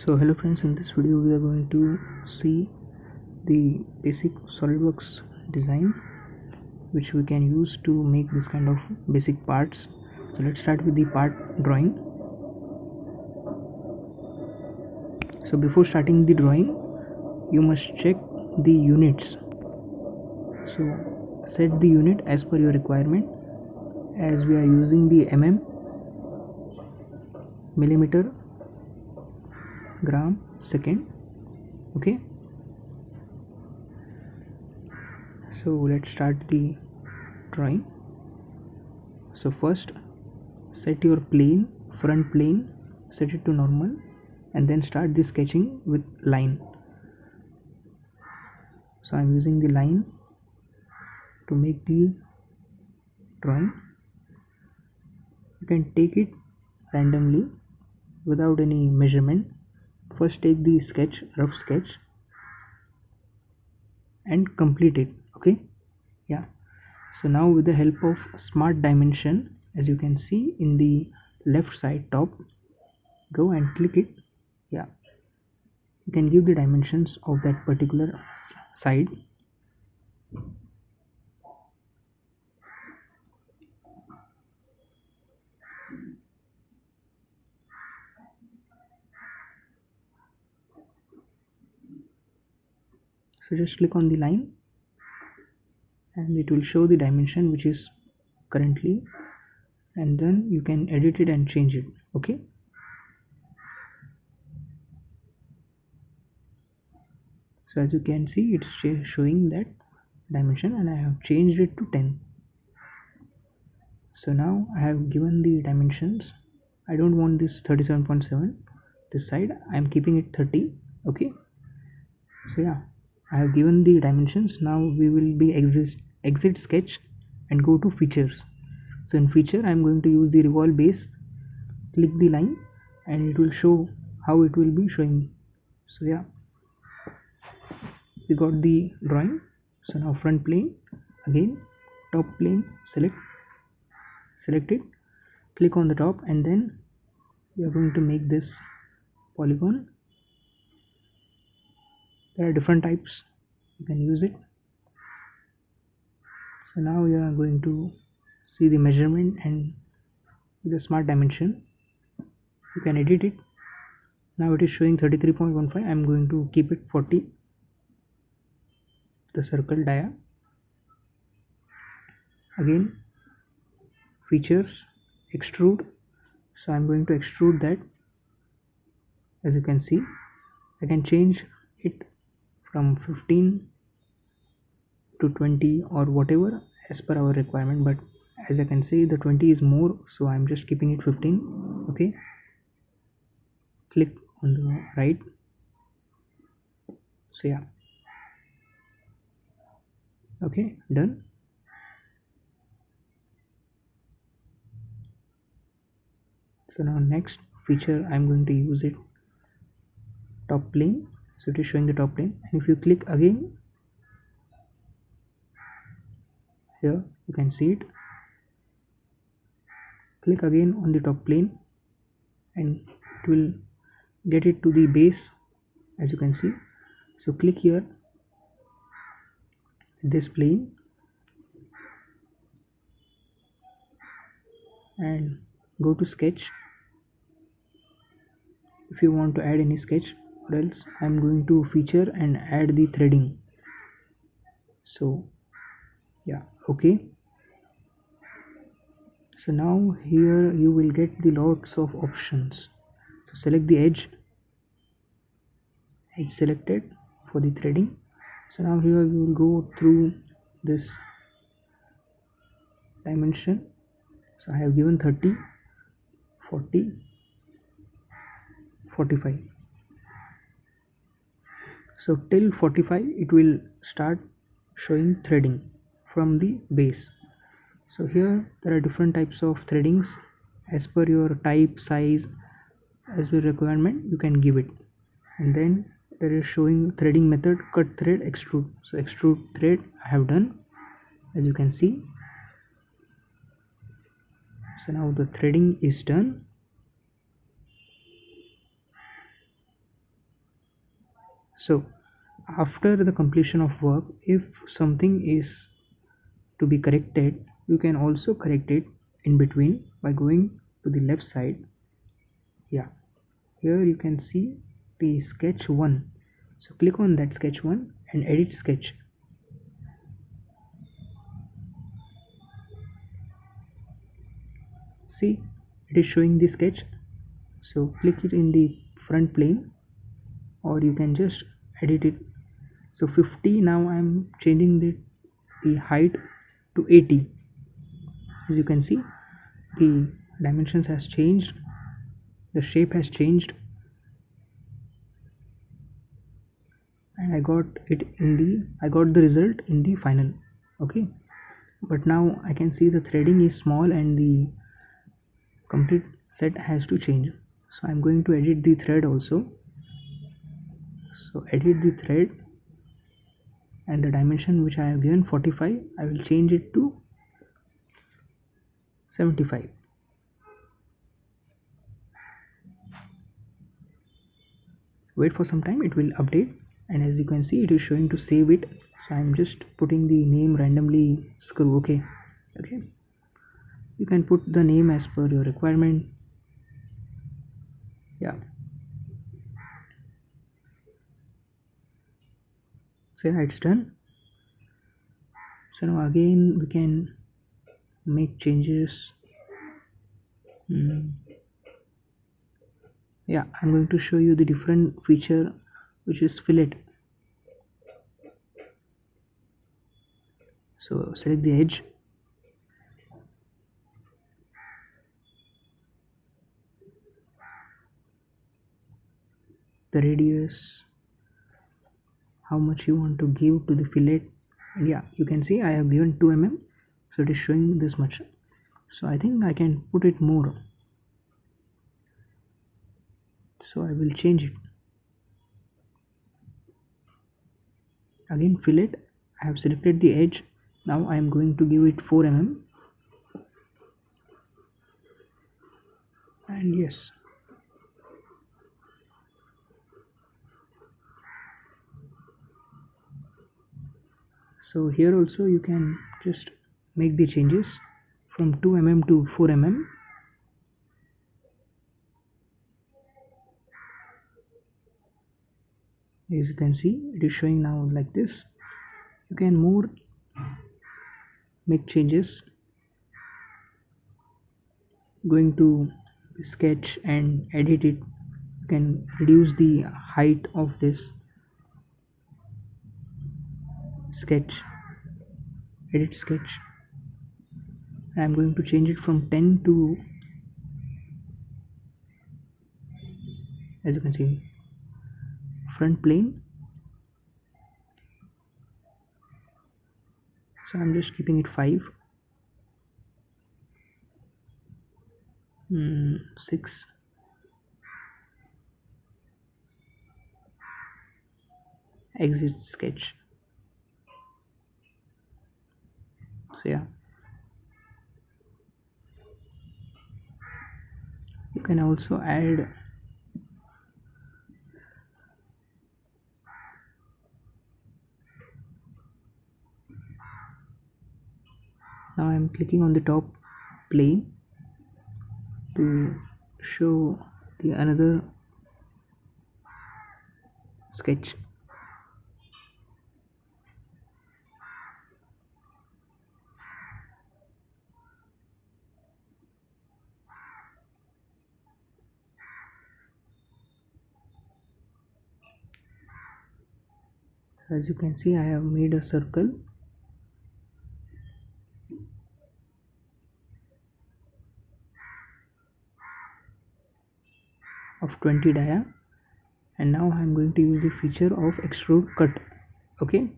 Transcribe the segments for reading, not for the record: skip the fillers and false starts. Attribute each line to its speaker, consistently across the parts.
Speaker 1: So hello friends, in this video we are going to see the basic SolidWorks design which we can use to make this kind of basic parts. So let's start with the part drawing. So before starting the drawing you must check the units. So set the unit as per your requirement, as we are using the millimeter, gram, second. Okay, so let's start the drawing. So first set your plane, front plane, set it to normal, and then start the sketching with line. So I'm using the line to make the drawing. You can take it randomly without any measurement. First take the sketch, rough sketch, and complete it. Okay, yeah. So now with the help of smart dimension, as you can see in the left side top, go and click it. Yeah, you can give the dimensions of that particular side. So just click on the line and it will show the dimension which is currently, and then you can edit it and change it. Okay, so as you can see it's showing that dimension and I have changed it to 10. So now I have given the dimensions. I don't want this 37.7, this side I am keeping it 30. Okay, so yeah, I have given the dimensions. Now we will be exit sketch and go to features. So in feature I am going to use the revolve base. Click the line and it will show how it will be showing. So yeah, we got the drawing. So now front plane, again top plane, select it, click on the top, and then we are going to make this polygon. There are different types, you can use it. So now we are going to see the measurement, and with the smart dimension you can edit it. Now it is showing 33.15. I am going to keep it 40, the circle dia. Again features, extrude. So I am going to extrude that. As you can see, I can change it from 15 to 20 or whatever as per our requirement, but as I can see the 20 is more, so I'm just keeping it 15. Okay, click on the right. So yeah, okay, done. So now next feature I'm going to use it, top plane. So it is showing the top plane, and if you click again here, you can see it. Click again on the top plane and it will get it to the base, as you can see. So click here, this plane, and go to sketch if you want to add any sketch, or else I'm going to feature and add the threading. So yeah, okay. So now here you will get the lots of options. So select the edge selected for the threading. So now here we will go through this dimension. So I have given 30, 40, 45. So till 45 it will start showing threading from the base. So here there are different types of threadings as per your type, size, as per requirement you can give it. And then there is showing threading method, cut thread, extrude. So extrude thread I have done, as you can see. So now the threading is done. So after the completion of work, if something is to be corrected, you can also correct it in between by going to the left side. Yeah, here you can see the sketch 1. So click on that sketch 1 and edit sketch. See, it is showing the sketch. So click it in the front plane, or you can just edit it. So 50, now I'm changing the height to 80. As you can see, the dimensions has changed, the shape has changed, and I got the result in the final. Okay, but now I can see the threading is small and the complete set has to change. So I'm going to edit the thread also. So edit the thread, and the dimension which I have given 45, I will change it to 75. Wait for some time, it will update, and as you can see it is showing to save it. So I'm just putting the name randomly screw. Okay, you can put the name as per your requirement. Yeah, so yeah, it's done. So now again we can make changes. Yeah, I'm going to show you the different feature, which is fillet. So select the edge, the radius, how much you want to give to the fillet. And yeah, you can see I have given 2 mm, so it is showing this much. So I think I can put it more, so I will change it. Again fillet, I have selected the edge. Now I am going to give it 4 mm, and yes, so here also you can just make the changes from 2 mm to 4 mm. As you can see, it is showing now like this. You can more make changes, going to sketch and edit it. You can reduce the height of this sketch, edit sketch. I'm going to change it from 10 to, as you can see, front plane. So I'm just keeping it 5, 6, exit sketch. So yeah, you can also add now I'm clicking on the top plane to show the another sketch. As you can see, I have made a circle of 20 dia, and now I'm going to use the feature of extrude cut. Okay,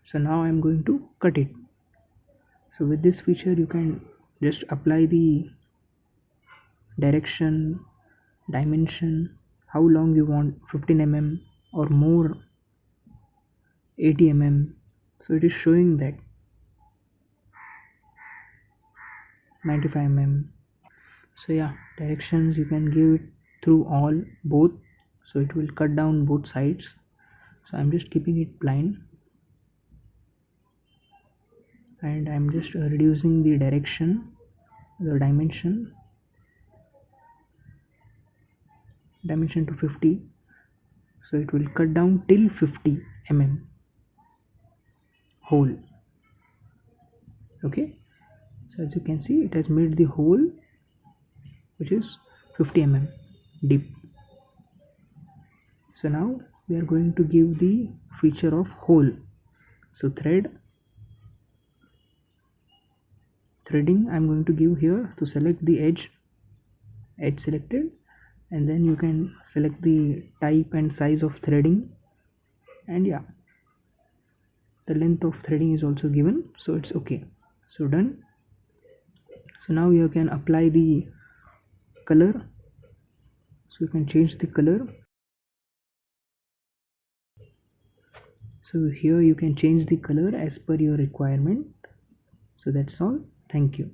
Speaker 1: so now I'm going to cut it. So with this feature you can just apply the direction, dimension, how long you want, 15 mm or more, 80 mm. So it is showing that 95 mm. So yeah, directions you can give it through all both, so it will cut down both sides. So I'm just keeping it blind, and I'm just reducing the direction, the dimension to 50, so it will cut down till 50 mm hole. Okay, so as you can see, it has made the hole which is 50 mm deep. So now we are going to give the feature of hole. So threading I'm going to give here. To select the edge selected, and then you can select the type and size of threading, and yeah, the length of threading is also given, so it's okay. So done. So now you can apply the color, so you can change the color. So here you can change the color as per your requirement. So that's all. Thank you.